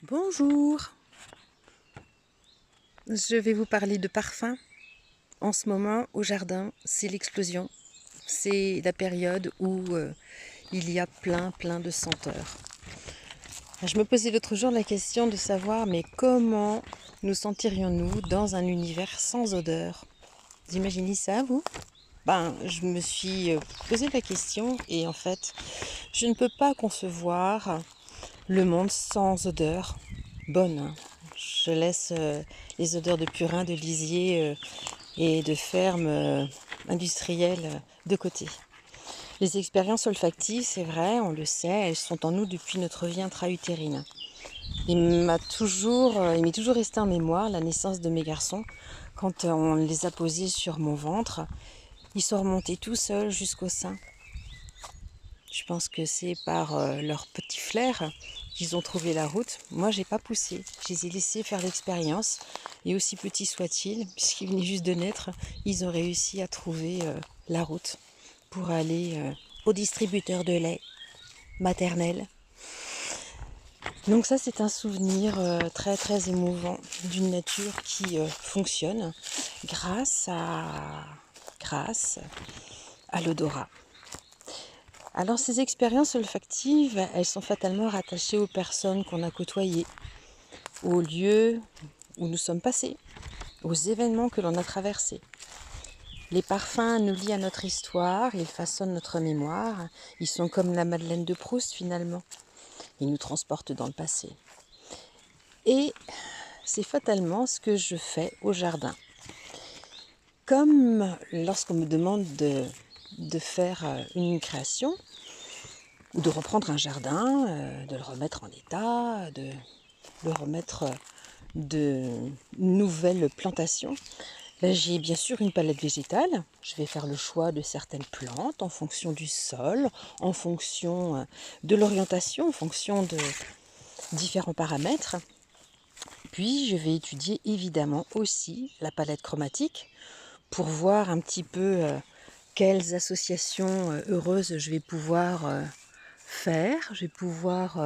Bonjour, je vais vous parler de parfum. En ce moment, au jardin, c'est l'explosion. C'est la période où il y a plein de senteurs. Je me posais l'autre jour la question de savoir, mais comment nous sentirions-nous dans un univers sans odeur? Vous imaginez ça, vous? Je me suis posé la question et en fait, je ne peux pas concevoir le monde sans odeur bonne, hein. Je laisse les odeurs de purin, de lisier et de ferme industrielle de côté. Les expériences olfactives, c'est vrai, on le sait, elles sont en nous depuis notre vie intra-utérine. Il m'est toujours resté en mémoire la naissance de mes garçons. Quand on les a posés sur mon ventre, ils sont remontés tout seuls jusqu'au sein. Je pense que c'est par leur petit flair qu'ils ont trouvé la route. Moi, j'ai pas poussé. Je les ai laissés faire l'expérience. Et aussi petits soient-ils, puisqu'ils venaient juste de naître, ils ont réussi à trouver la route pour aller au distributeur de lait maternel. Donc ça, c'est un souvenir très émouvant d'une nature qui fonctionne grâce à l'odorat. Alors ces expériences olfactives, elles sont fatalement rattachées aux personnes qu'on a côtoyées, aux lieux où nous sommes passés, aux événements que l'on a traversés. Les parfums nous lient à notre histoire, ils façonnent notre mémoire, ils sont comme la Madeleine de Proust finalement. Ils nous transportent dans le passé. Et c'est fatalement ce que je fais au jardin. Comme lorsqu'on me demande de faire une création, ou de reprendre un jardin, de le remettre en état, de le remettre de nouvelles plantations. J'ai bien sûr une palette végétale. Je vais faire le choix de certaines plantes en fonction du sol, en fonction de l'orientation, en fonction de différents paramètres. Puis je vais étudier évidemment aussi la palette chromatique pour voir un petit peu quelles associations heureuses je vais pouvoir faire, je vais pouvoir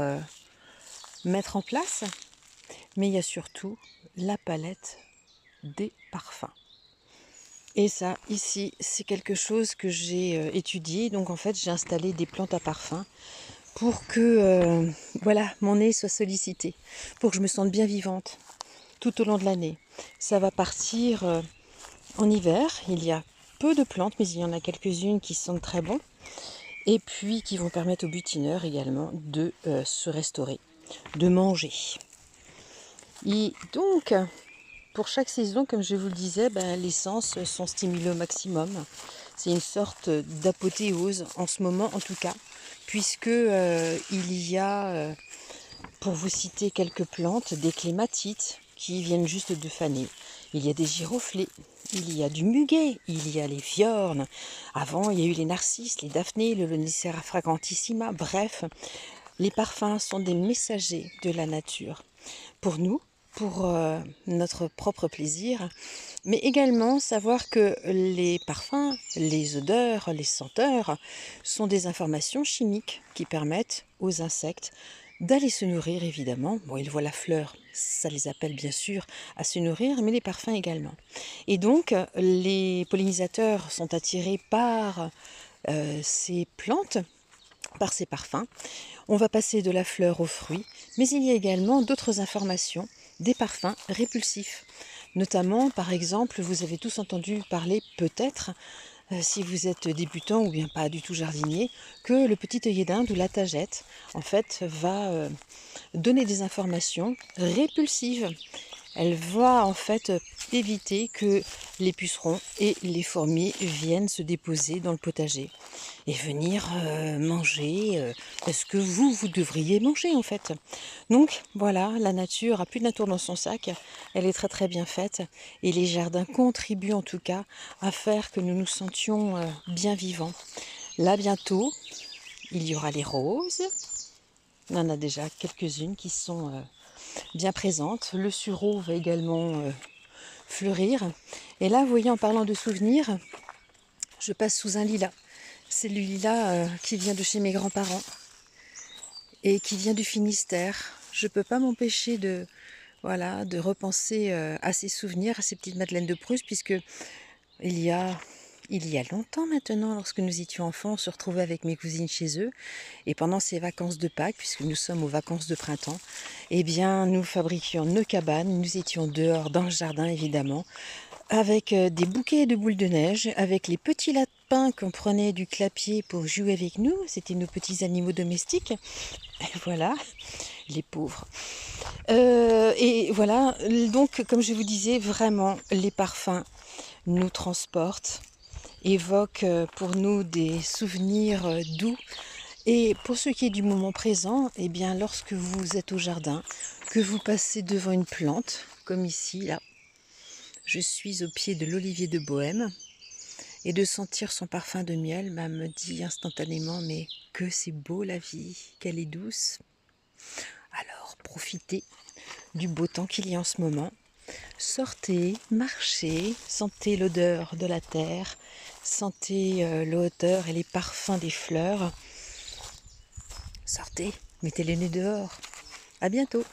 mettre en place. Mais il y a surtout la palette des parfums. Et ça, ici, c'est quelque chose que j'ai étudié. Donc en fait, j'ai installé des plantes à parfum pour que mon nez soit sollicité, pour que je me sente bien vivante tout au long de l'année. Ça va partir en hiver. Il y a peu de plantes, mais il y en a quelques-unes qui sentent très bon. Et puis qui vont permettre aux butineurs également de se restaurer, de manger. Et donc, pour chaque saison, comme je vous le disais, les sens sont stimulés au maximum. C'est une sorte d'apothéose en ce moment en tout cas, puisque il y a, pour vous citer quelques plantes, des clématites qui viennent juste de faner. Il y a des giroflées, il y a du muguet, il y a les viornes. Avant, il y a eu les narcisses, les daphnées, le Lonicera fragrantissima. Bref, les parfums sont des messagers de la nature. Pour nous, pour notre propre plaisir, mais également savoir que les parfums, les odeurs, les senteurs sont des informations chimiques qui permettent aux insectes d'aller se nourrir évidemment. Bon, ils voient la fleur, ça les appelle bien sûr à se nourrir, mais les parfums également. Et donc, les pollinisateurs sont attirés par ces plantes, par ces parfums. On va passer de la fleur au fruit, mais il y a également d'autres informations, des parfums répulsifs. Notamment, par exemple, vous avez tous entendu parler peut-être, si vous êtes débutant ou bien pas du tout jardinier, que le petit œillet d'Inde ou la tagette, en fait, va donner des informations répulsives. Elle va en fait éviter que les pucerons et les fourmis viennent se déposer dans le potager et venir manger ce que vous devriez manger en fait. Donc voilà, la nature a plus d'un tour dans son sac, elle est très bien faite et les jardins contribuent en tout cas à faire que nous nous sentions bien vivants. Là bientôt, il y aura les roses, il y en a déjà quelques-unes qui sont bien présentes. Le sureau va également fleurir. Et là, vous voyez, en parlant de souvenirs, je passe sous un lilas. C'est le lilas qui vient de chez mes grands-parents et qui vient du Finistère. je peux pas m'empêcher de, voilà, de repenser à ces souvenirs, à ces petites madeleines de Proust, puisque il y a, il y a longtemps maintenant, lorsque nous étions enfants, on se retrouvait avec mes cousines chez eux. Et pendant ces vacances de Pâques, puisque nous sommes aux vacances de printemps, eh bien, nous fabriquions nos cabanes. Nous étions dehors dans le jardin, évidemment, avec des bouquets de boules de neige, avec les petits lapins qu'on prenait du clapier pour jouer avec nous. C'était nos petits animaux domestiques. Et voilà, les pauvres. Et voilà, donc, comme je vous disais, vraiment, les parfums nous transportent, évoquent pour nous des souvenirs doux. Et pour ce qui est du moment présent, eh bien, lorsque vous êtes au jardin, que vous passez devant une plante, comme ici, là, je suis au pied de l'olivier de Bohême, et de sentir son parfum de miel me dit instantanément, mais que c'est beau la vie, qu'elle est douce. Alors, profitez du beau temps qu'il y a en ce moment. Sortez, marchez, sentez l'odeur de la terre, sentez l'odeur et les parfums des fleurs. Sortez, mettez les nez dehors. À bientôt.